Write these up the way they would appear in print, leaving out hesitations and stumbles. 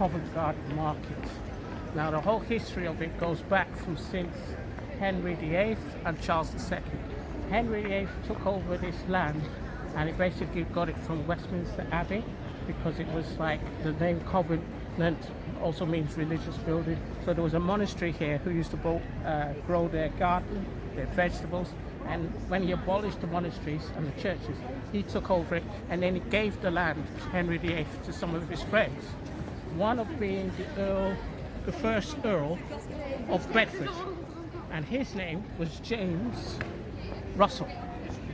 Covent Garden market. Now the whole history of it goes back from since Henry VIII and Charles II. Henry VIII took over this land and it basically got it from Westminster Abbey, because it was like, the name Covent also means religious building. So there was a monastery here who used to grow their garden, their vegetables, and when he abolished the monasteries and the churches, he took over it, and then he gave the land, Henry VIII, to some of his friends. One of being the first Earl of Bedford, and his name was James Russell,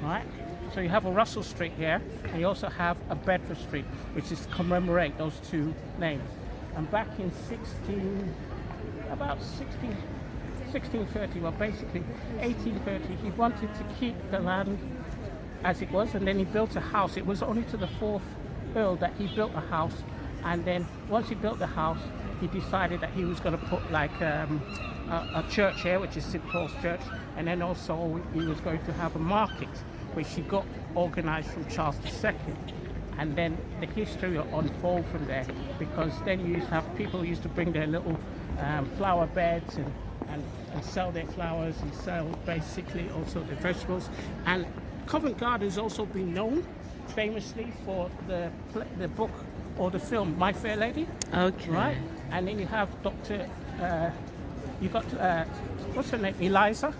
right? So you have a Russell Street here, and you also have a Bedford Street, which is to commemorate those two names. And back in 1630, well basically 1830, he wanted to keep the land as it was, and then he built a house. It was only to the fourth Earl that he built a house, and then once he built the house, he decided that he was going to put like a church here, which is St. Paul's Church, and then also he was going to have a market, which he got organized from Charles II. And then the history will unfold from there, because then you used to have people who used to bring their little flower beds and sell their flowers, and sell basically also their vegetables. And Covent Garden has also been known famously for the book or the film My Fair Lady. Okay. Right? And then you have what's her name? Eliza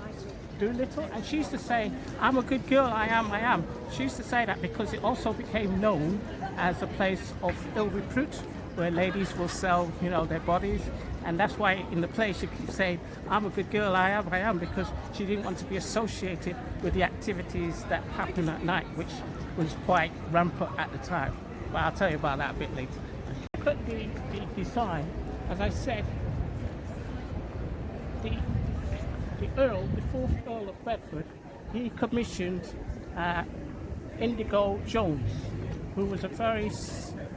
Doolittle, and she used to say, "I'm a good girl, I am." She used to say that because it also became known as a place of ill repute, where ladies will sell, their bodies, and that's why in the play she keeps saying, "I'm a good girl, I am," because she didn't want to be associated with the activities that happen at night, which was quite rampant at the time. But I'll tell you about that a bit later. Look at the design. As I said, the fourth Earl of Bedford, he commissioned Indigo Jones, who was a very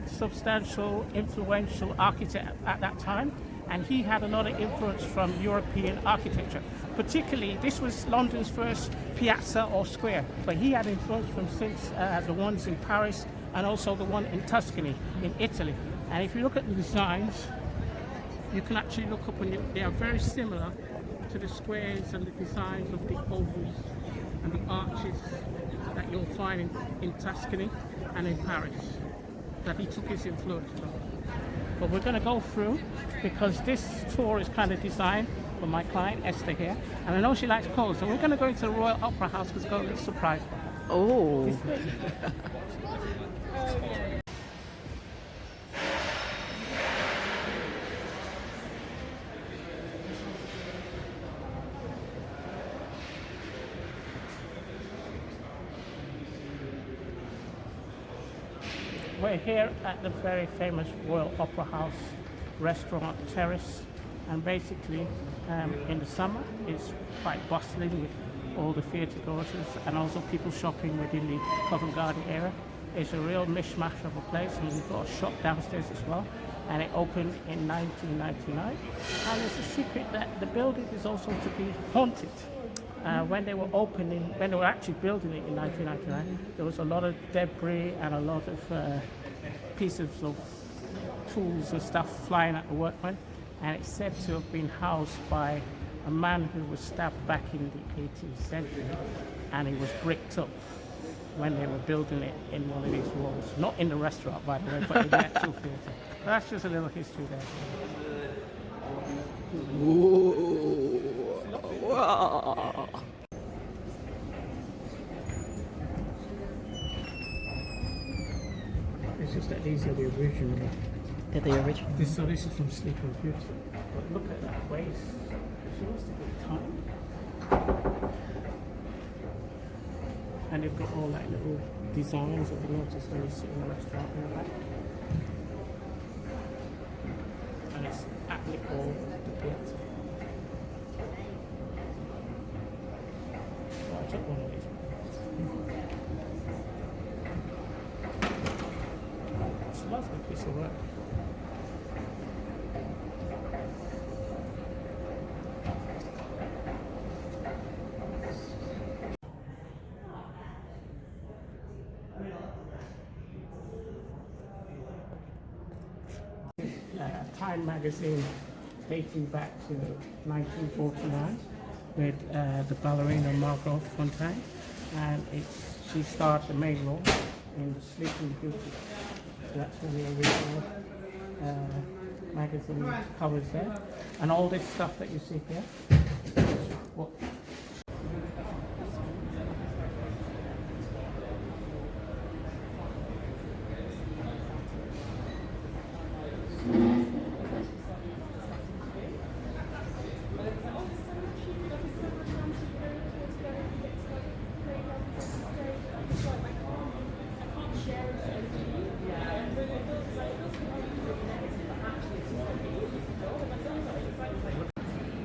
substantial, influential architect at that time, and he had a lot of influence from European architecture. Particularly, this was London's first piazza or square, but he had influence from the ones in Paris and also the one in Tuscany, in Italy. And if you look at the designs, you can actually look up and they are very similar to the squares and the designs of the ovals and the arches that you'll find in Tuscany and in Paris, that he took his influence from. But we're going to go through, because this tour is kind of designed for my client Esther here, and I know she likes cold, so we're going to go into the Royal Opera House because we've got a little surprise for her. Oh. We're here at the very famous Royal Opera House restaurant terrace, and basically in the summer it's quite bustling with all the theatre goers and also people shopping within the Covent Garden area. It's a real mishmash of a place, and we've got a shop downstairs as well, and it opened in 1999. And it's a secret that the building is also to be haunted. When they were actually building it in 1999, there was a lot of debris and a lot of pieces of tools and stuff flying at the workmen, and it's said to have been housed by a man who was stabbed back in the 18th century, and he was bricked up when they were building it in one of these walls. Not in the restaurant, by the way, but in the actual theatre. So that's just a little history there. Ooh. Wow. It's just that these are the original. They're the original. This is from Sleeping Beauty. But look at that waist. She must have been tiny. And they've got all like little designs that you notice when you sit in the restaurant in the back. And it's applicable to Piazza. So I took one of these. It's a lovely piece of work. Time magazine dating back to 1949 with the ballerina Margot Fontaine, and she starred the main role in The Sleeping Beauty. So that's one of the original magazine covers there, and all this stuff that you see here. What?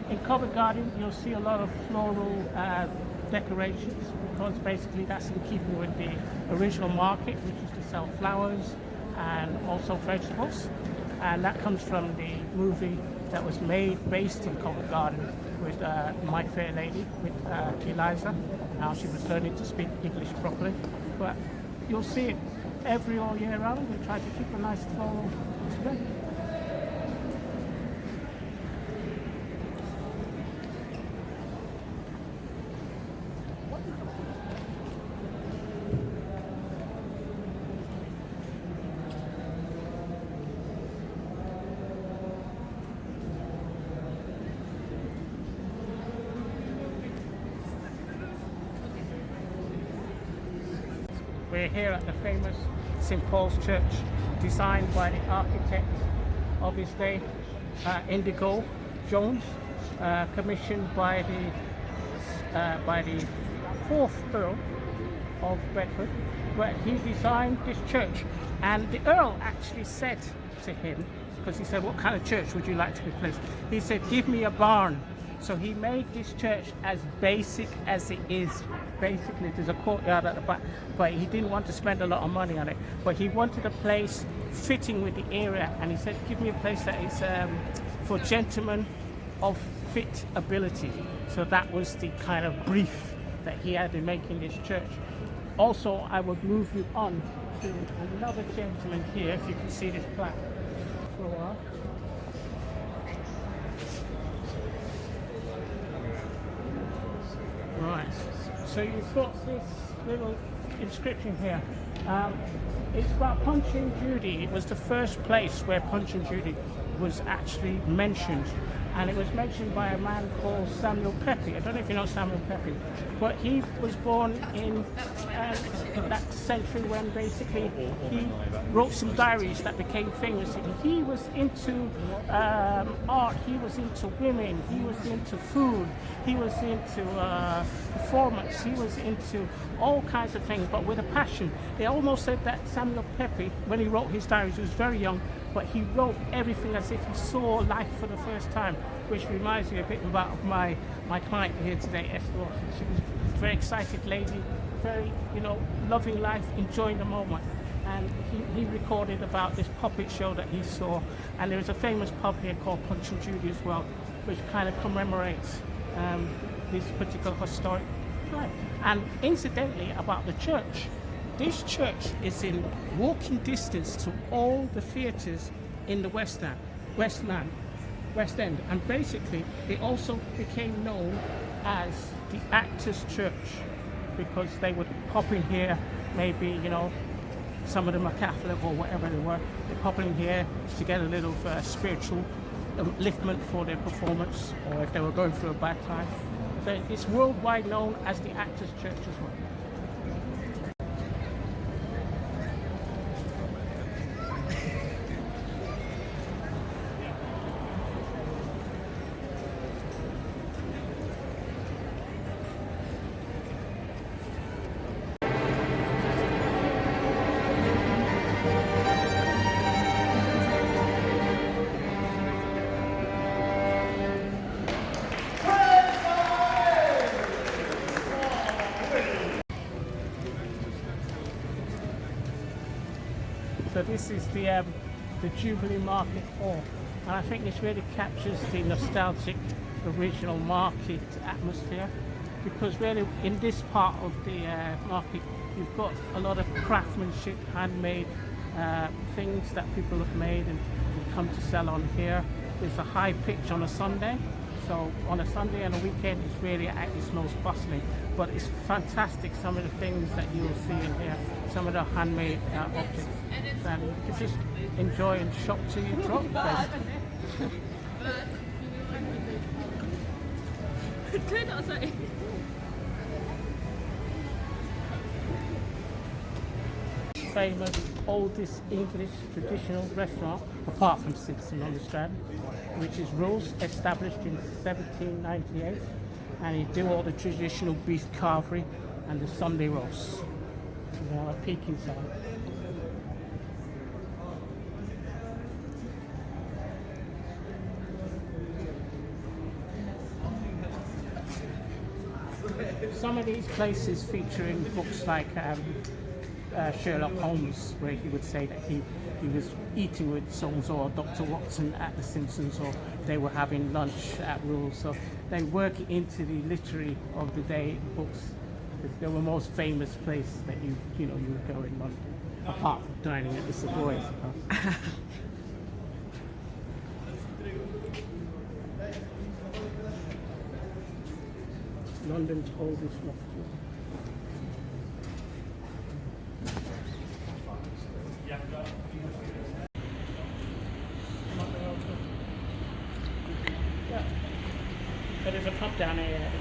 In Covent Garden, you'll see a lot of floral decorations, because basically that's in keeping with the original market, which is to sell flowers and also vegetables. And that comes from the movie that was made based in Covent Garden with My Fair Lady, with Eliza. Now she was learning to speak English properly. But you'll see it all year round. We try to keep a nice floral display. We're here at the famous St. Paul's Church, designed by the architect of his day, Indigo Jones, commissioned by the 4th Earl of Bedford. But he designed this church, and the Earl actually said to him, because he said, "What kind of church would you like to be placed?" He said, "Give me a barn." So he made this church as basic as it is. Basically, there's a courtyard at the back, but he didn't want to spend a lot of money on it. But he wanted a place fitting with the area, and he said, "Give me a place that is for gentlemen of fit ability." So that was the kind of brief that he had in making this church. Also, I would move you on to another gentleman here, if you can see this plaque for a while. Right, so you've got this little inscription here. It's about Punch and Judy. It was the first place where Punch and Judy was actually mentioned, and it was mentioned by a man called Samuel Pepys. I don't know if you know Samuel Pepys, but he was born in that century when basically he wrote some diaries that became famous. He was into art, he was into women, he was into food, he was into performance, he was into all kinds of things, but with a passion. They almost said that Samuel Pepys, when he wrote his diaries, he was very young, but he wrote everything as if he saw life for the first time, which reminds me a bit about my client here today, Esther. She was a very excited lady, very, loving life, enjoying the moment. And he recorded about this puppet show that he saw, and there is a famous pub here called Punch and Judy as well, which kind of commemorates this particular historic time. And incidentally, about the church, this church is in walking distance to all the theatres in the West End, and basically it also became known as the Actors' Church, because they would pop in here, maybe, some of them are Catholic or whatever they were, they pop in here to get a little spiritual upliftment for their performance, or if they were going through a bad time. So it's worldwide known as the Actors' Church as well. So this is the Jubilee Market Hall, and I think this really captures the nostalgic original market atmosphere, because really in this part of the market you've got a lot of craftsmanship, handmade things that people have made, and come to Salon here. It's a high pitch on a Sunday. So on a Sunday and a weekend, it's really at its most bustling. But it's fantastic, some of the things that you'll see in here, some of the handmade objects. And you can just enjoy and shop till you drop. Famous, oldest English traditional restaurant, apart from Simpson on the Strand, which is Rules, established in 1798, and you do all the traditional beef carvery and the Sunday roast. You have a peek inside. Some of these places featuring books like Sherlock Holmes, where he would say that he was eating with so-and-so or Dr. Watson at The Simpsons, or they were having lunch at Rules. So they work into the literary of the day books. They're the most famous place that you would go in London, apart from dining at the Savoy. London's oldest restaurant. Yeah. So there's a pub down here.